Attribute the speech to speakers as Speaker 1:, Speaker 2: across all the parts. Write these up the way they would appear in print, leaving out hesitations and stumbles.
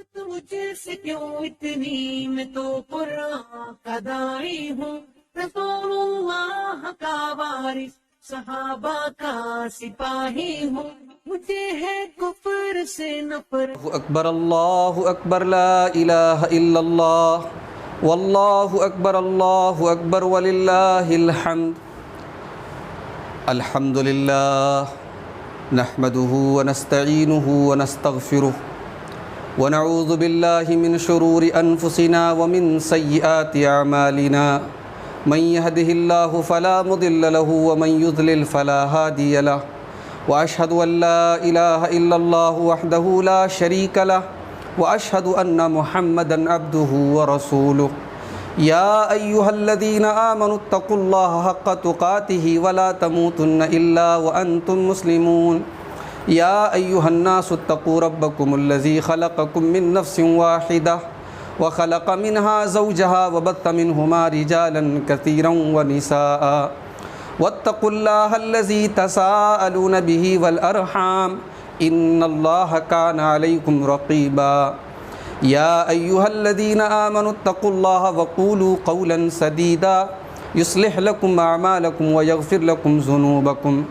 Speaker 1: مجھ سے کیوں اتنی، میں تو قرآن کا داعی ہوں، رسول اللہ کا وارث، صحابہ کا سپاہی ہوں، مجھے ہے کفر سے نفرت۔
Speaker 2: اللہ اکبر لا الہ الا اللہ واللہ اکبر وللہ الحمد۔ الحمدللہ نحمده ونستعینه ونستغفره ونعوذ باللہ من شرور انفسنا ومن سیئات اعمالنا، من يهده اللہ فلا مضل له ومن يضلل فلا هادی له، واشهد ان لا الہ الا اللہ وحدہ لا شریک له، واشهد ان محمدا عبدہ ورسولہ۔ یا ایہا الذین آمنوا اتقوا اللہ حق تقاتہ ولا تموتن الا وانتم مسلمون۔ یا ایہا الناس اتقوا ربکم الذی خلقکم من نفس واحدہ وخلق منها زوجها وبث منہما رجالا کثیرا ونساء، واتقوا اللہ الذی تساءلون به والارحام ان اللہ کان علیکم رقیبا۔ یا ایہا الذین آمنوا اتقوا اللہ وقولوا قولا سدیدا یصلح لکم اعمالکم ویغفر لکم ذنوبکم،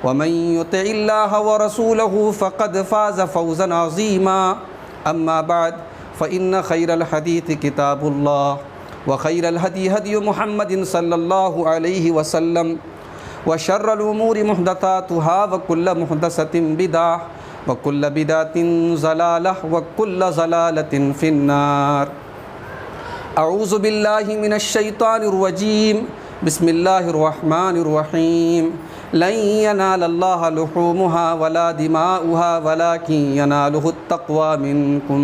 Speaker 2: ومن یطع اللہ ورسولہ فقد فاز فوزا عظیما۔ اما بعد فإن خیر الحدیث کتاب اللہ وخیر الہدی ہدی محمد صلی اللہ علیہ وسلم، وشر الامور محدثاتها وکل محدثۃ بدعہ وکل بدعۃ ضلالہ وکل ضلالۃ فی النار۔ اعوذ باللہ من الشیطان الرجیم، بسم اللہ الرحمن الرحیم۔ لن ینال اللہ لحومها ولا دماؤها ولکن ینالہ التقوی منکم۔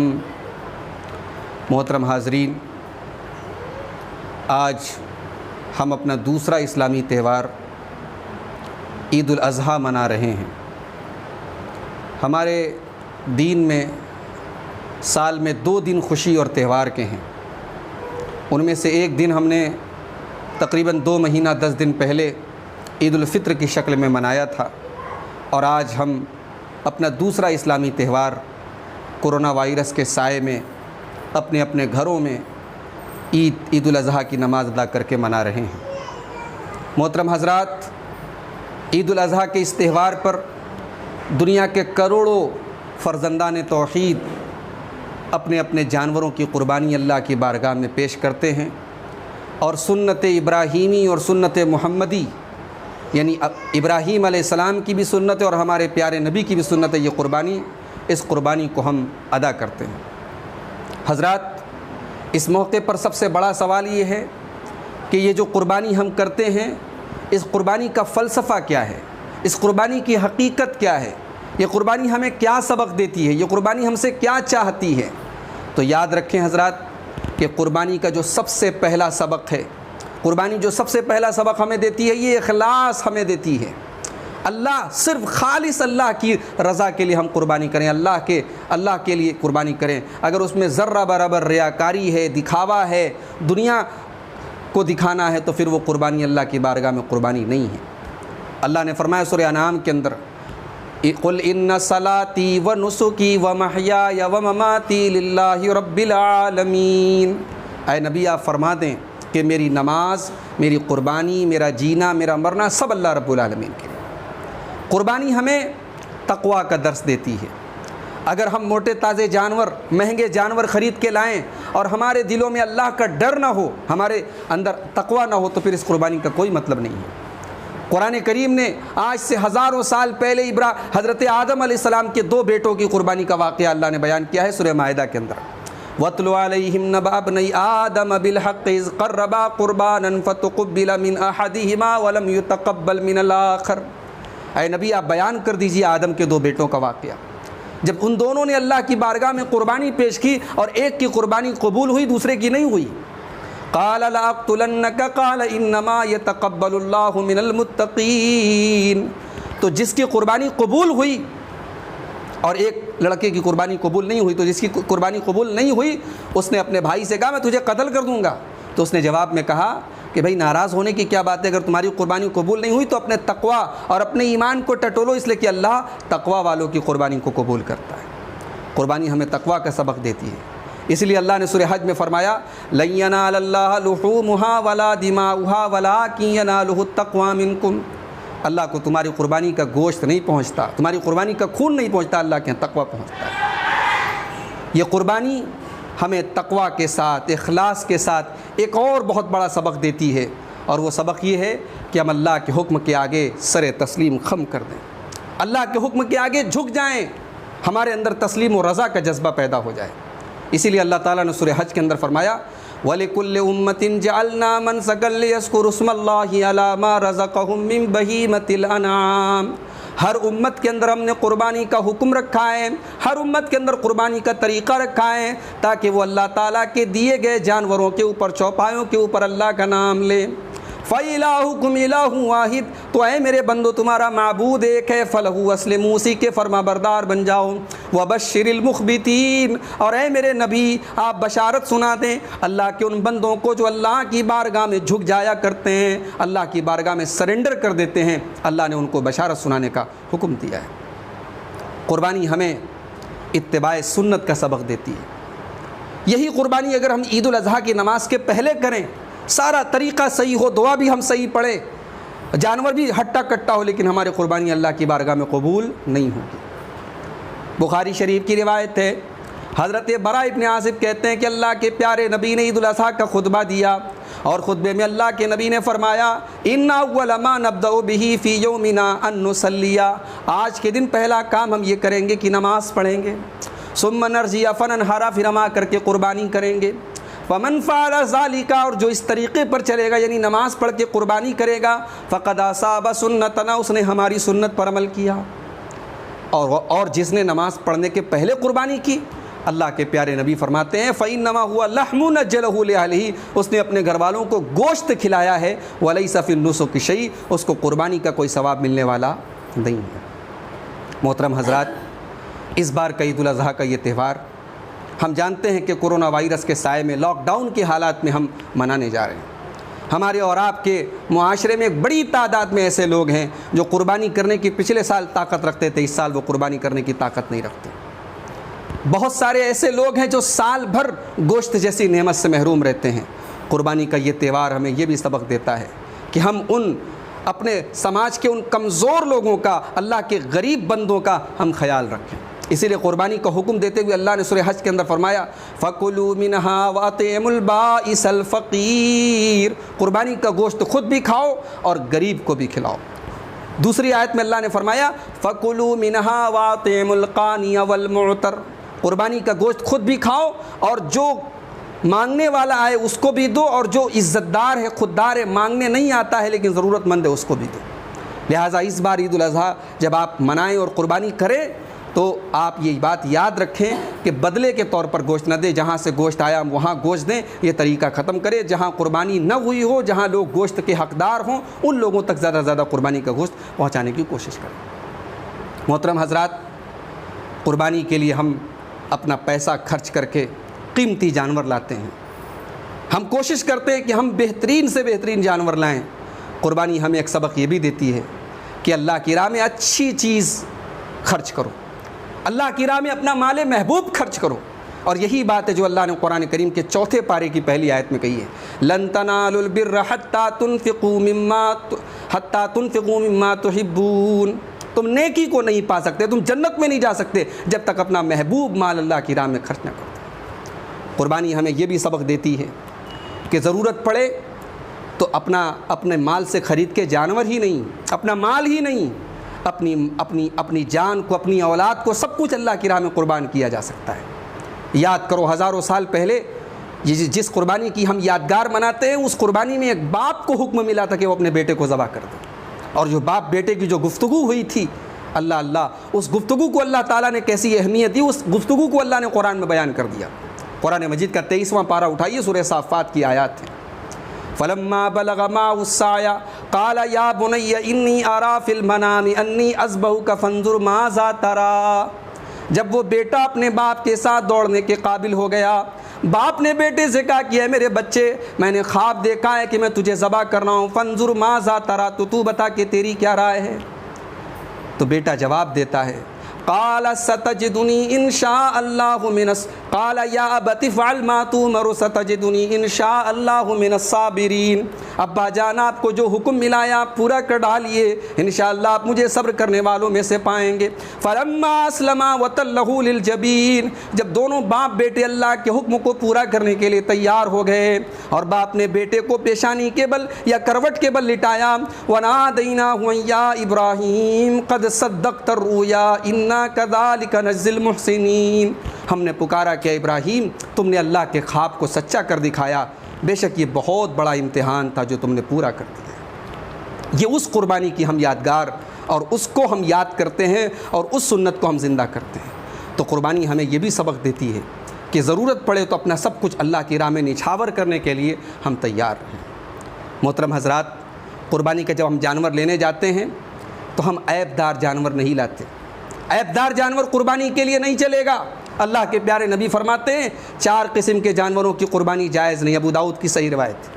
Speaker 2: محترم حاضرین، آج ہم اپنا دوسرا اسلامی تہوار عید الاضحیٰ منا رہے ہیں۔ ہمارے دین میں سال میں 2 دن خوشی اور تہوار کے ہیں، ان میں سے ایک دن ہم نے تقریباً 2 مہینہ 10 دن پہلے عید الفطر کی شکل میں منایا تھا، اور آج ہم اپنا دوسرا اسلامی تہوار کورونا وائرس کے سائے میں اپنے اپنے گھروں میں عید الاضحیٰ کی نماز ادا کر کے منا رہے ہیں۔ محترم حضرات، عید الاضحیٰ کے اس تہوار پر دنیا کے کروڑوں فرزندان توحید اپنے اپنے جانوروں کی قربانی اللہ کی بارگاہ میں پیش کرتے ہیں، اور سنت ابراہیمی اور سنت محمدی، یعنی ابراہیم علیہ السلام کی بھی سنت ہے اور ہمارے پیارے نبی کی بھی سنت ہے، یہ قربانی، اس قربانی کو ہم ادا کرتے ہیں۔ حضرات، اس موقع پر سب سے بڑا سوال یہ ہے کہ یہ جو قربانی ہم کرتے ہیں، اس قربانی کا فلسفہ کیا ہے، اس قربانی کی حقیقت کیا ہے، یہ قربانی ہمیں کیا سبق دیتی ہے، یہ قربانی ہم سے کیا چاہتی ہے؟ تو یاد رکھیں حضرات کہ قربانی کا جو سب سے پہلا سبق ہے، قربانی جو سب سے پہلا سبق ہمیں دیتی ہے، یہ اخلاص ہمیں دیتی ہے۔ اللہ، صرف خالص اللہ کی رضا کے لیے ہم قربانی کریں، اللہ کے لیے قربانی کریں۔ اگر اس میں ذرہ برابر ریاکاری ہے، دکھاوا ہے، دنیا کو دکھانا ہے، تو پھر وہ قربانی اللہ کی بارگاہ میں قربانی نہیں ہے۔ اللہ نے فرمایا سورہ انعام کے اندر، قُلْ إِنَّ صَلَاتِي وَنُسُكِي وَمَحْيَايَ وَمَمَاتِي لِلَّهِ رَبِّ الْعَالَمِينَ۔ اے نبی، آپ فرما دیں کہ میری نماز، میری قربانی، میرا جینا، میرا مرنا سب اللہ رب العالمین کے لیے۔ قربانی ہمیں تقویٰ کا درس دیتی ہے۔ اگر ہم موٹے تازے جانور، مہنگے جانور خرید کے لائیں اور ہمارے دلوں میں اللہ کا ڈر نہ ہو، ہمارے اندر تقویٰ نہ ہو، تو پھر اس قربانی کا کوئی مطلب نہیں ہے۔ قرآن کریم نے آج سے ہزاروں سال پہلے حضرت آدم علیہ السلام کے 2 بیٹوں کی قربانی کا واقعہ اللہ نے بیان کیا ہے سورہ مائدہ کے اندر۔ وَاتْلُ عَلَيْهِمْ نَبَأَ ابْنَيْ آدَمَ بِالْحَقِّ إِذْ قَرَّبَا قُرْبَانًا فَتُقُبِّلَ مِنْ أَحَدِهِمَا وَلَمْ يُتَقَبَّلْ مِنَ الْآخَرِ۔ اے نبی، آپ بیان کر دیجئے آدم کے 2 بیٹوں کا واقعہ، جب ان دونوں نے اللہ کی بارگاہ میں قربانی پیش کی اور ایک کی قربانی قبول ہوئی، دوسرے کی نہیں ہوئی۔ قال لأقتلنك قال انما يتقبل الله من المتقين۔ تو جس کی قربانی قبول ہوئی اور ایک لڑکے کی قربانی قبول نہیں ہوئی، تو جس کی قربانی قبول نہیں ہوئی اس نے اپنے بھائی سے کہا میں تجھے قتل کر دوں گا، تو اس نے جواب میں کہا کہ بھائی ناراض ہونے کی کیا بات ہے، اگر تمہاری قربانی قبول نہیں ہوئی تو اپنے تقویٰ اور اپنے ایمان کو ٹٹولو، اس لیے کہ اللہ تقویٰ والوں کی قربانی کو قبول کرتا ہے۔ قربانی ہمیں تقویٰ کا سبق دیتی ہے۔ اس لیے اللہ نے سورہ حج میں فرمایا لن ینال اللہ لحومها ولا دماؤها ولکن ینالہ التقوی منکم، اللہ کو تمہاری قربانی کا گوشت نہیں پہنچتا، تمہاری قربانی کا خون نہیں پہنچتا، اللہ کے تقویٰ پہنچتا ہے۔ یہ قربانی ہمیں تقویٰ کے ساتھ، اخلاص کے ساتھ ایک اور بہت بڑا سبق دیتی ہے، اور وہ سبق یہ ہے کہ ہم اللہ کے حکم کے آگے سر تسلیم خم کر دیں، اللہ کے حکم کے آگے جھک جائیں، ہمارے اندر تسلیم و رضا کا جذبہ پیدا ہو جائے۔ اسی لیے اللہ تعالیٰ نے سورہ حج کے اندر فرمایا وَلِكُلِّ أُمَّةٍ جَعَلْنَا مَنْسَكًا لِيَذْكُرُوا اسْمَ اللَّهِ عَلَىٰ مَا رَزَقَهُم مِّن بَهِيمَةِ الْأَنْعَامِ، ہر امت کے اندر ہم نے قربانی کا حکم رکھا ہے، ہر امت کے اندر قربانی کا طریقہ رکھا ہے، تاکہ وہ اللہ تعالیٰ کے دیے گئے جانوروں کے اوپر، چوپایوں کے اوپر اللہ کا نام لے۔ فَإِلَٰهُكُمْ إِلَٰهٌ وَاحِدٌ، تو اے میرے بندو تمہارا معبود ایک ہے، فَلَهُ أَسْلِمُوا، اسی کے فرما بردار بن جاؤ۔ وَبَشِّرِ الْمُخْبِتِينَ، اور اے میرے نبی آپ بشارت سنا دیں اللہ کے ان بندوں کو جو اللہ کی بارگاہ میں جھک جایا کرتے ہیں، اللہ کی بارگاہ میں سرنڈر کر دیتے ہیں، اللہ نے ان کو بشارت سنانے کا حکم دیا ہے۔ قربانی ہمیں اتباع سنت کا سبق دیتی ہے۔ یہی قربانی اگر ہم عید الاضحیٰ کی نماز کے پہلے کریں، سارا طریقہ صحیح ہو، دعا بھی ہم صحیح پڑھیں، جانور بھی ہٹا کٹا ہو، لیکن ہماری قربانی اللہ کی بارگاہ میں قبول نہیں ہوگی۔ بخاری شریف کی روایت ہے، حضرت براء ابن عازب کہتے ہیں کہ اللہ کے پیارے نبی نے عید الاضحیٰ کا خطبہ دیا، اور خطبے میں اللہ کے نبی نے فرمایا ان اول ما نبدأ به فی یومنا ان نصلی، آج کے دن پہلا کام ہم یہ کریں گے کہ نماز پڑھیں گے، ثم نرجی فننحر، پھر ہم آ کر کے قربانی کریں گے۔ فمن فعل ذلك، اور جو اس طریقے پر چلے گا یعنی نماز پڑھ کے قربانی کرے گا، فقد اصاب سنتنا، اس نے ہماری سنت پر عمل کیا۔ اور جس نے نماز پڑھنے کے پہلے قربانی کی، اللہ کے پیارے نبی فرماتے ہیں فإنما هو لحم نجله لأهله، اس نے اپنے گھر والوں کو گوشت کھلایا ہے، وليس في النسك شيء، اس کو قربانی کا کوئی ثواب ملنے والا نہیں ہے۔ محترم حضرات، اس بار کا عید الاضحیٰ کا یہ تہوار ہم جانتے ہیں کہ کورونا وائرس کے سائے میں، لاک ڈاؤن کے حالات میں ہم منانے جا رہے ہیں۔ ہمارے اور آپ کے معاشرے میں ایک بڑی تعداد میں ایسے لوگ ہیں جو قربانی کرنے کی پچھلے سال طاقت رکھتے تھے، اس سال وہ قربانی کرنے کی طاقت نہیں رکھتے۔ بہت سارے ایسے لوگ ہیں جو سال بھر گوشت جیسی نعمت سے محروم رہتے ہیں۔ قربانی کا یہ تہوار ہمیں یہ بھی سبق دیتا ہے کہ ہم ان اپنے سماج کے ان کمزور لوگوں کا، اللہ کے غریب بندوں کا ہم خیال رکھیں۔ اسی لیے قربانی کا حکم دیتے ہوئے اللہ نے سورہ حج کے اندر فرمایا فَكُلُوا مِنْهَا وَأَطْعِمُوا الْبَائِسَ الْفَقِيرَ، قربانی کا گوشت خود بھی کھاؤ اور غریب کو بھی کھلاؤ۔ دوسری آیت میں اللہ نے فرمایا فَكُلُوا مِنْهَا وَأَطْعِمُوا الْقَانِيَ وَالْمُعْتَرَ، قربانی کا گوشت خود بھی کھاؤ اور جو مانگنے والا آئے اس کو بھی دو، اور جو عزت دار ہے، خوددار ہے، مانگنے نہیں آتا ہے لیکن ضرورت مند ہے، اس کو بھی دو۔ لہٰذا اس بار عید الاضحیٰ جب آپ منائیں اور قربانی کریں تو آپ یہ بات یاد رکھیں کہ بدلے کے طور پر گوشت نہ دیں، جہاں سے گوشت آیا وہاں گوشت دیں، یہ طریقہ ختم کریں۔ جہاں قربانی نہ ہوئی ہو، جہاں لوگ گوشت کے حقدار ہوں، ان لوگوں تک زیادہ سے زیادہ قربانی کا گوشت پہنچانے کی کوشش کریں۔ محترم حضرات، قربانی کے لیے ہم اپنا پیسہ خرچ کر کے قیمتی جانور لاتے ہیں، ہم کوشش کرتے ہیں کہ ہم بہترین سے بہترین جانور لائیں۔ قربانی ہمیں ایک سبق یہ بھی دیتی ہے کہ اللہ کی راہ میں اچھی چیز خرچ کرو، اللہ کی راہ میں اپنا مال محبوب خرچ کرو، اور یہی بات ہے جو اللہ نے قرآن کریم کے 4 پارے کی پہلی آیت میں کہی ہے لن تنالوا البر حتى تنفقوا مما تحبون، تم نیکی کو نہیں پا سکتے، تم جنت میں نہیں جا سکتے جب تک اپنا محبوب مال اللہ کی راہ میں خرچ نہ کرو۔ قربانی ہمیں یہ بھی سبق دیتی ہے کہ ضرورت پڑے تو اپنے مال سے خرید کے جانور ہی نہیں، اپنا مال ہی نہیں، اپنی جان کو، اپنی اولاد کو، سب کچھ اللہ کی راہ میں قربان کیا جا سکتا ہے۔ یاد کرو ہزاروں سال پہلے جس قربانی کی ہم یادگار مناتے ہیں، اس قربانی میں ایک باپ کو حکم ملا تھا کہ وہ اپنے بیٹے کو ذبح کر دے، اور جو باپ بیٹے کی جو گفتگو ہوئی تھی، اللہ اس گفتگو کو اللہ تعالیٰ نے کیسی اہمیت دی، اس گفتگو کو اللہ نے قرآن میں بیان کر دیا۔ قرآن مجید کا 23واں پارہ اٹھائیے، سورہ صافات کی آیات ہیں۔ فلما بلغ معه السعي قال يا بني اني ارى في المنام اني اذبحك فانظر ماذا ترى، جب وہ بیٹا اپنے باپ کے ساتھ دوڑنے کے قابل ہو گیا، باپ نے بیٹے سے کہا کہ اے میرے بچے، میں نے خواب دیکھا ہے کہ میں تجھے ذبح کر رہا ہوں، فانظر ماذا ترى، تو بتا کہ تیری کیا رائے ہے۔ تو بیٹا جواب دیتا ہے قال ستجدنی ان شاء اللہ قال یا ابت افعل ما تؤمر ستجدنی ان شاء اللہ من الصابرین. ابا جان آپ کو جو حکم ملا ہے آپ پورا کر ڈالیے، انشاءاللہ آپ مجھے صبر کرنے والوں میں سے پائیں گے. فلما اسلما وتلہ للجبین، جب دونوں باپ بیٹے اللہ کے حکم کو پورا کرنے کے لیے تیار ہو گئے اور باپ نے بیٹے کو پیشانی کے بل یا کروٹ کے بل لٹایا، ونادیناہ یا ابراہیم قد صدقت الرؤیا انا کذالک نجزی المحسنین. ہم نے پکارا کہ ابراہیم تم نے اللہ کے خواب کو سچا کر دکھایا، بے شک یہ بہت بڑا امتحان تھا جو تم نے پورا کر دیا. یہ اس قربانی کی ہم یادگار اور اس کو ہم یاد کرتے ہیں اور اس سنت کو ہم زندہ کرتے ہیں. تو قربانی ہمیں یہ بھی سبق دیتی ہے کہ ضرورت پڑے تو اپنا سب کچھ اللہ کی راہ میں نچھاور کرنے کے لیے ہم تیار رہیں. محترم حضرات، قربانی کا جب ہم جانور لینے جاتے ہیں تو ہم عیب دار جانور نہیں لاتے. عیب دار جانور قربانی کے لیے نہیں چلے گا. اللہ کے پیارے نبی فرماتے ہیں 4 قسم کے جانوروں کی قربانی جائز نہیں. ابو داؤد کی صحیح روایت.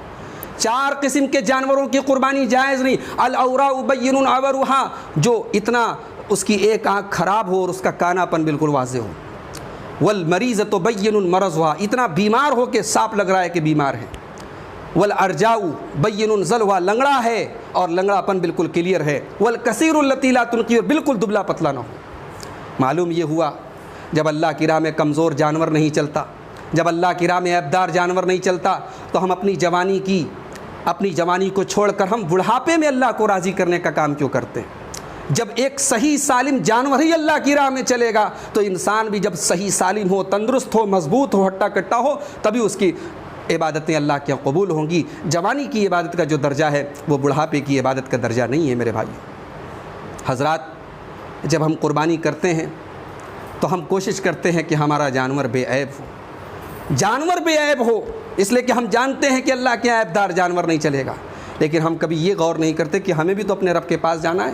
Speaker 2: 4 قسم کے جانوروں کی قربانی جائز نہیں. الاوراء بین عورها، جو اتنا اس کی ایک آنکھ خراب ہو اور اس کا کانا پن بالکل واضح ہو. والمریضۃ بین مرضها، اتنا بیمار ہو کہ سانپ لگ رہا ہے کہ بیمار ہے. والارجاء بین ذلوا، لنگڑا ہے اور لنگڑا پن بالکل کلیئر ہے. والکثیر التی لا تنقی، بالکل دبلا پتلا نہ ہو. معلوم یہ ہوا جب اللہ کی راہ میں کمزور جانور نہیں چلتا، جب اللہ کی راہ میں عیبدار جانور نہیں چلتا، تو ہم اپنی جوانی کو چھوڑ کر ہم بڑھاپے میں اللہ کو راضی کرنے کا کام کیوں کرتے ہیں؟ جب ایک صحیح سالم جانور ہی اللہ کی راہ میں چلے گا تو انسان بھی جب صحیح سالم ہو، تندرست ہو، مضبوط ہو، ہٹا کٹا ہو، تبھی اس کی عبادتیں اللہ کے قبول ہوں گی. جوانی کی عبادت کا جو درجہ ہے وہ بڑھاپے کی عبادت کا درجہ نہیں ہے. میرے بھائی حضرات، جب ہم قربانی کرتے ہیں تو ہم کوشش کرتے ہیں کہ ہمارا جانور بے عیب ہو. جانور بے عیب ہو اس لیے کہ ہم جانتے ہیں کہ اللہ کے عیب دار جانور نہیں چلے گا. لیکن ہم کبھی یہ غور نہیں کرتے کہ ہمیں بھی تو اپنے رب کے پاس جانا ہے.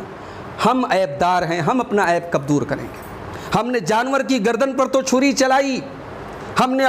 Speaker 2: ہم عیب دار ہیں، ہم اپنا عیب کب دور کریں گے؟ ہم نے جانور کی گردن پر تو چھری چلائی، ہم نے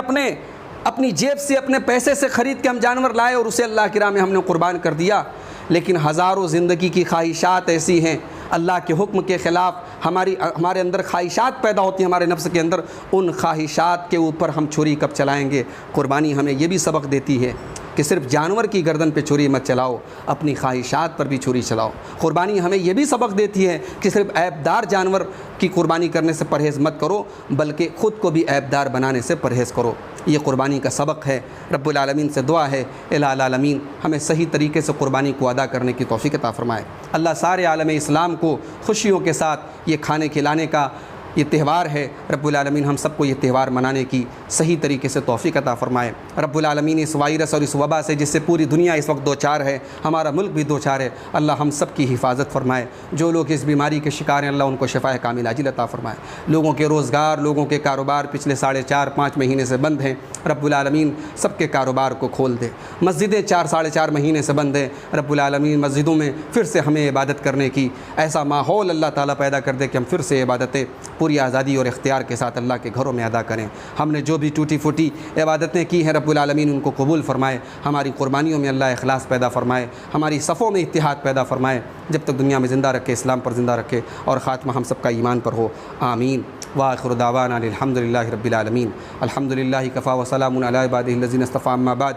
Speaker 2: اپنی جیب سے اپنے پیسے سے خرید کے ہم جانور لائے اور اسے اللہ کی راہ میں ہم نے قربان کر دیا. لیکن ہزاروں زندگی کی خواہشات ایسی ہیں، اللہ کے حکم کے خلاف ہمارے اندر خواہشات پیدا ہوتی ہیں ہمارے نفس کے اندر. ان خواہشات کے اوپر ہم چھری کب چلائیں گے؟ قربانی ہمیں یہ بھی سبق دیتی ہے کہ صرف جانور کی گردن پہ چھری مت چلاؤ، اپنی خواہشات پر بھی چھری چلاؤ. قربانی ہمیں یہ بھی سبق دیتی ہے کہ صرف عیب دار جانور کی قربانی کرنے سے پرہیز مت کرو، بلکہ خود کو بھی عیب دار بنانے سے پرہیز کرو. یہ قربانی کا سبق ہے. رب العالمین سے دعا ہے الہ العالمین ہمیں صحیح طریقے سے قربانی کو ادا کرنے کی توفیق عطا فرمائے. اللہ سارے عالم اسلام کو خوشیوں کے ساتھ یہ کھانے کھلانے کا یہ تہوار ہے. رب العالمین ہم سب کو یہ تہوار منانے کی صحیح طریقے سے توفیق عطا فرمائے. رب العالمین اس وائرس اور اس وبا سے جس سے پوری دنیا اس وقت دوچار ہے، ہمارا ملک بھی دوچار ہے، اللہ ہم سب کی حفاظت فرمائے. جو لوگ اس بیماری کے شکار ہیں اللہ ان کو شفاء کامل عاجل عطا فرمائے. لوگوں کے روزگار، لوگوں کے کاروبار پچھلے 4.5-5 مہینے سے بند ہیں، رب العالمین سب کے کاروبار کو کھول دے. مسجدیں 4-4.5 مہینے سے بند ہیں، رب العالمین مسجدوں میں پھر سے ہمیں عبادت کرنے کی ایسا ماحول اللہ تعالیٰ پیدا کر دے کہ ہم پھر سے عبادتیں پوری آزادی اور اختیار کے ساتھ اللہ کے گھروں میں ادا کریں. ہم نے جو بھی ٹوٹی پھوٹی عبادتیں کی ہیں رب العالمین ان کو قبول فرمائے. ہماری قربانیوں میں اللہ اخلاص پیدا فرمائے، ہماری صفوں میں اتحاد پیدا فرمائے. جب تک دنیا میں زندہ رکھے اسلام پر زندہ رکھے اور خاتمہ ہم سب کا ایمان پر ہو. آمین. وآخر دعوانا الحمدللہ رب العالمین. الحمدللہ کفا وسلام علی عبادہ الذین اصطفیٰ. اما بعد،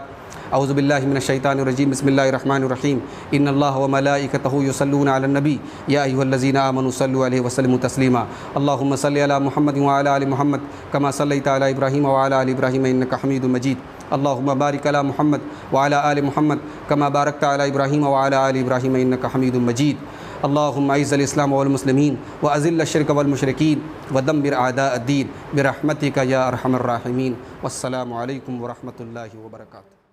Speaker 2: اعوذ باللہ من الشیطان الرجیم. بسم اللہ الرحمن الرحیم. ان اللہ وملائکتہ یصلون علی النبی یا ایھا الذین آمنوا صلوا علیہ وسلموا تسلیما. اللہم صل علی محمد وعلی آل محمد کما صلیت علی ابراہیم وعلی آل ابراہیم انک حمید مجید. اللہم بارک علی محمد وعلی آل محمد کما بارکت علی ابراہیم وعلی آل ابراہیم انک حمید مجید. اللہم اعز الاسلام والمسلمین واذل الشرک والمشرکین ودمر اعداء الدین برحمتک یا ارحم الراحمین. والسلام علیکم ورحمۃ اللہ وبرکاتہ.